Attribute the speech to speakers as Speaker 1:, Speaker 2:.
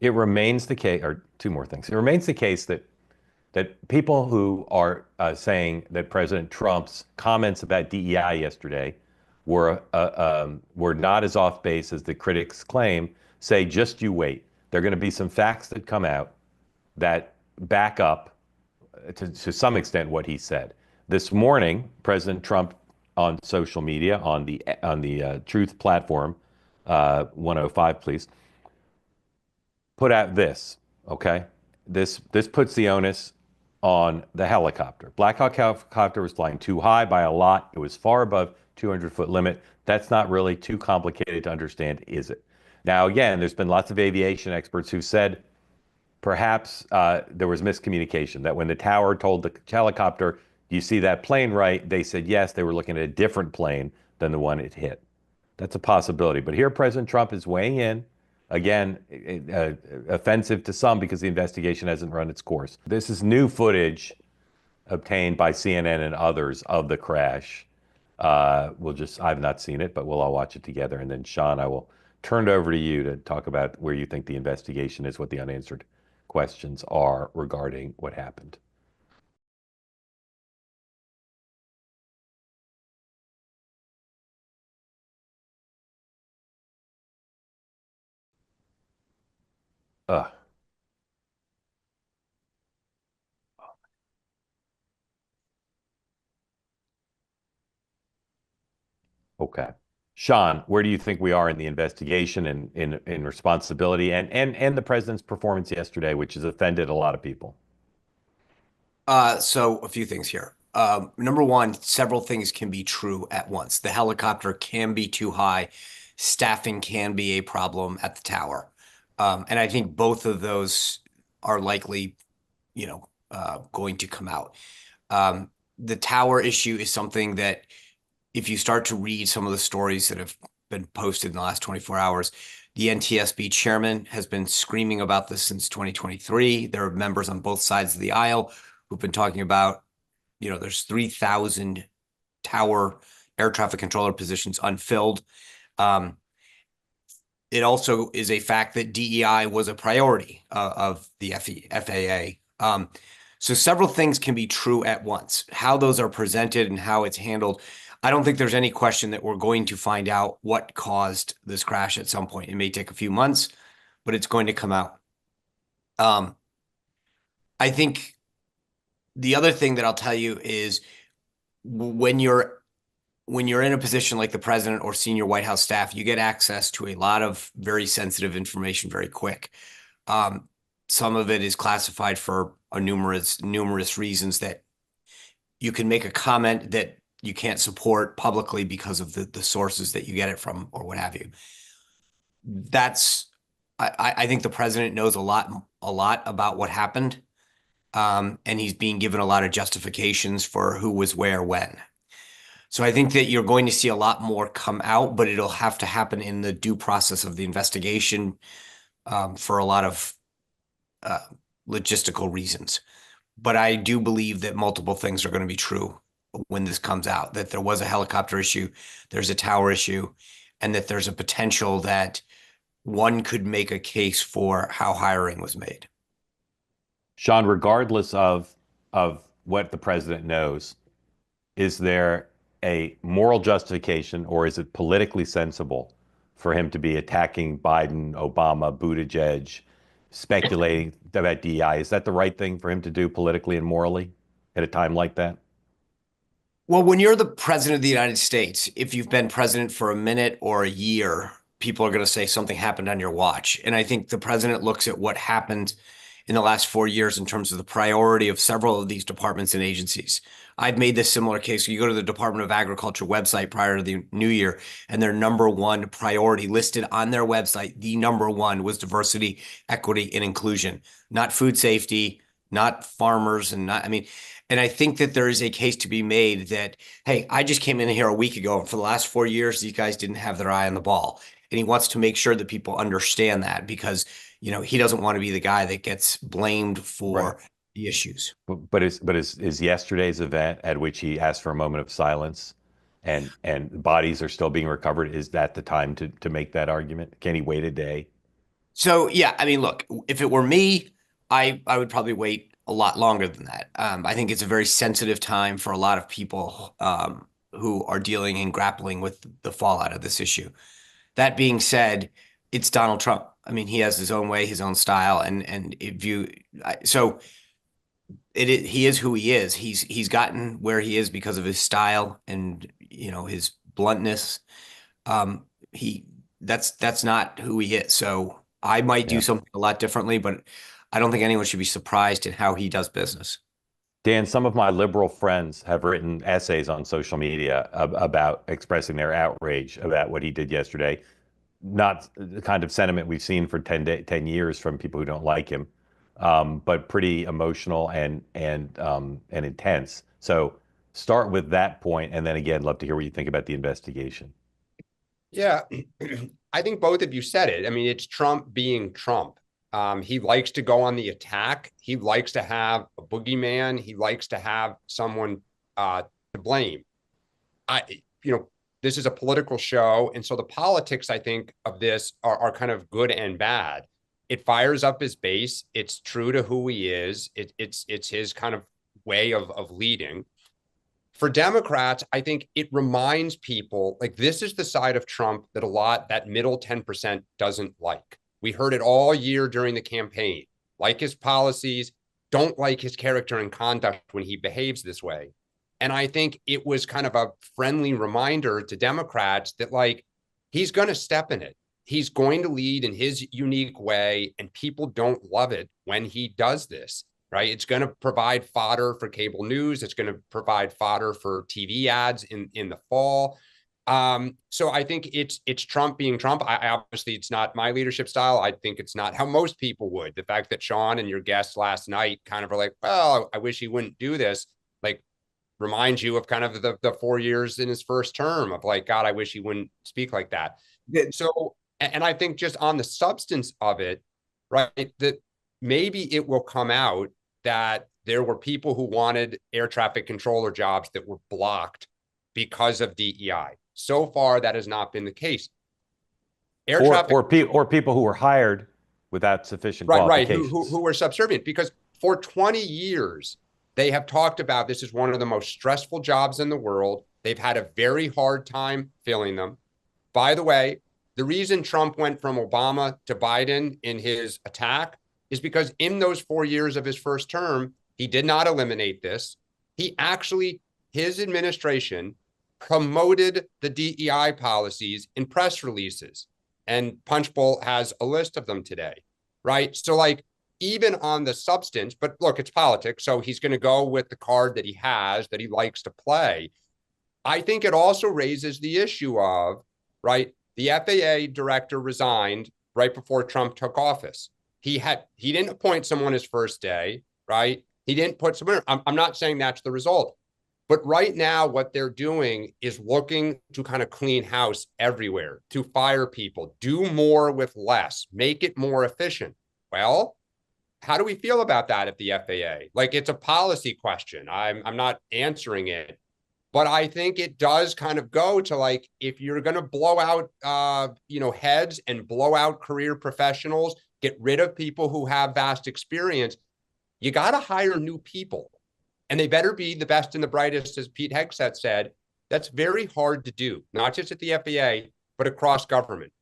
Speaker 1: it remains the case, or two more things. It remains the case that people who are saying that President Trump's comments about DEI yesterday were not as off base as the critics claim. Say, just you wait. There are going to be some facts that come out that back up to some extent what he said. This morning, President Trump on social media on the Truth platform, 105, please, put out this. Okay, this puts the onus on the helicopter. Black Hawk helicopter was flying too high by a lot. It was far above 200-foot limit. That's not really too complicated to understand, is it? Now, again, there's been lots of aviation experts who said perhaps there was miscommunication, that when the tower told the helicopter, "Do you see that plane right?" They said yes, they were looking at a different plane than the one it hit. That's a possibility. But here, President Trump is weighing in. Again, offensive to some because the investigation hasn't run its course. This is new footage obtained by CNN and others of the crash. I've not seen it, but we'll all watch it together. And then, Sean, I will turn it over to you to talk about where you think the investigation is, what the unanswered questions are regarding what happened. Uh, okay. Sean, where do you think we are in the investigation and in responsibility and the president's performance yesterday, which has offended a lot of people?
Speaker 2: So a few things here. Number one, several things can be true at once. The helicopter can be too high. Staffing can be a problem at the tower. And I think both of those are likely, going to come out. The tower issue is something that if you start to read some of the stories that have been posted in the last 24 hours, the NTSB chairman has been screaming about this since 2023. There are members on both sides of the aisle who've been talking about, there's 3,000 tower air traffic controller positions unfilled. It also is a fact that DEI was a priority of the FAA. So several things can be true at once. How those are presented and how it's handled, I don't think there's any question that we're going to find out what caused this crash at some point. It may take a few months, but it's going to come out. I think the other thing that I'll tell you is when you're in a position like the president or senior White House staff, you get access to a lot of very sensitive information very quick. Some of it is classified for numerous reasons that you can make a comment that you can't support publicly because of the sources that you get it from or what have you. I think the president knows a lot about what happened. And he's being given a lot of justifications for who was where when. So I think that you're going to see a lot more come out, but it'll have to happen in the due process of the investigation for a lot of logistical reasons. But I do believe that multiple things are going to be true when this comes out, that there was a helicopter issue, there's a tower issue, and that there's a potential that one could make a case for how hiring was made.
Speaker 1: Sean, regardless of what the president knows, is there a moral justification or is it politically sensible for him to be attacking Biden, Obama, Buttigieg, speculating about DEI? Is that the right thing for him to do politically and morally at a time like that?
Speaker 2: Well, when you're the president of the United States, if you've been president for a minute or a year, people are going to say something happened on your watch. And I think the president looks at what happened in the last 4 years in terms of the priority of several of these departments and agencies. I've made this similar case. You go to the Department of Agriculture website prior to the new year, and their number one priority listed on their website, the number one was diversity, equity, and inclusion, not food safety, not farmers, and I think that there is a case to be made that, hey, I just came in here a week ago, and for the last 4 years, these guys didn't have their eye on the ball. And he wants to make sure that people understand that because he doesn't want to be the guy that gets blamed for the issues.
Speaker 1: But is yesterday's event at which he asked for a moment of silence and bodies are still being recovered, is that the time to make that argument? Can he wait a day?
Speaker 2: So yeah, I mean, look, if it were me, I would probably wait a lot longer than that. I think it's a very sensitive time for a lot of people who are dealing and grappling with the fallout of this issue. That being said, it's Donald Trump. I mean, he has his own way, his own style, and if you so he is who he is. He's gotten where he is because of his style and his bluntness. He that's not who he is. So I might do
Speaker 1: Yeah.
Speaker 2: something a lot differently, but I don't think anyone should be surprised in how he does business.
Speaker 1: Dan, some of my liberal friends have written essays on social media about expressing their outrage about what he did yesterday. Not the kind of sentiment we've seen for 10 years from people who don't like him, but pretty emotional and intense. So start with that point, and then again, love to hear what you think about the investigation.
Speaker 3: Yeah, I think both of you said it. I mean, it's Trump being Trump. He likes to go on the attack. He likes to have a boogeyman. He likes to have someone to blame. I, you know, this is a political show, and so the politics, I think, of this are kind of good and bad. It fires up his base. It's true to who he is. It's his kind of way of leading. For Democrats, I think it reminds people like this is the side of Trump that that middle 10% doesn't like. We heard it all year during the campaign, like his policies, don't like his character and conduct when he behaves this way. And I think it was kind of a friendly reminder to Democrats that like he's going to step in it. He's going to lead in his unique way, and people don't love it when he does this, right? It's going to provide fodder for cable news. It's going to provide fodder for TV ads in the fall. So I think it's Trump being Trump. I obviously it's not my leadership style. I think it's not how most people would. The fact that Sean and your guests last night kind of are like, well, I wish he wouldn't do this. Like reminds you of kind of the 4 years in his first term of like, God, I wish he wouldn't speak like that. So, and I think just on the substance of it, right, that maybe it will come out that there were people who wanted air traffic controller jobs that were blocked because of DEI. So far, that has not been the case. Air traffic
Speaker 1: Or people who were hired without sufficient
Speaker 3: right,
Speaker 1: qualifications.
Speaker 3: who were subservient because for 20 years they have talked about this is one of the most stressful jobs in the world. They've had a very hard time filling them. By the way, the reason Trump went from Obama to Biden in his attack is because in those 4 years of his first term, he did not eliminate this. He actually, his administration promoted the DEI policies in press releases. And Punchbowl has a list of them today, right? So, like, even on the substance, but look, it's politics. So he's going to go with the card that he has that he likes to play. I think it also raises the issue of, right, the FAA director resigned right before Trump took office. He didn't appoint someone his first day, right? He didn't put someone. I'm not saying that's the result, but right now what they're doing is looking to kind of clean house everywhere, to fire people, do more with less, make it more efficient. Well, how do we feel about that at the FAA? Like it's a policy question. I'm not answering it, but I think it does kind of go to like if you're going to blow out heads and blow out career professionals, get rid of people who have vast experience, you got to hire new people, and they better be the best and the brightest, as Pete Hegseth said. That's very hard to do, not just at the FAA but across government.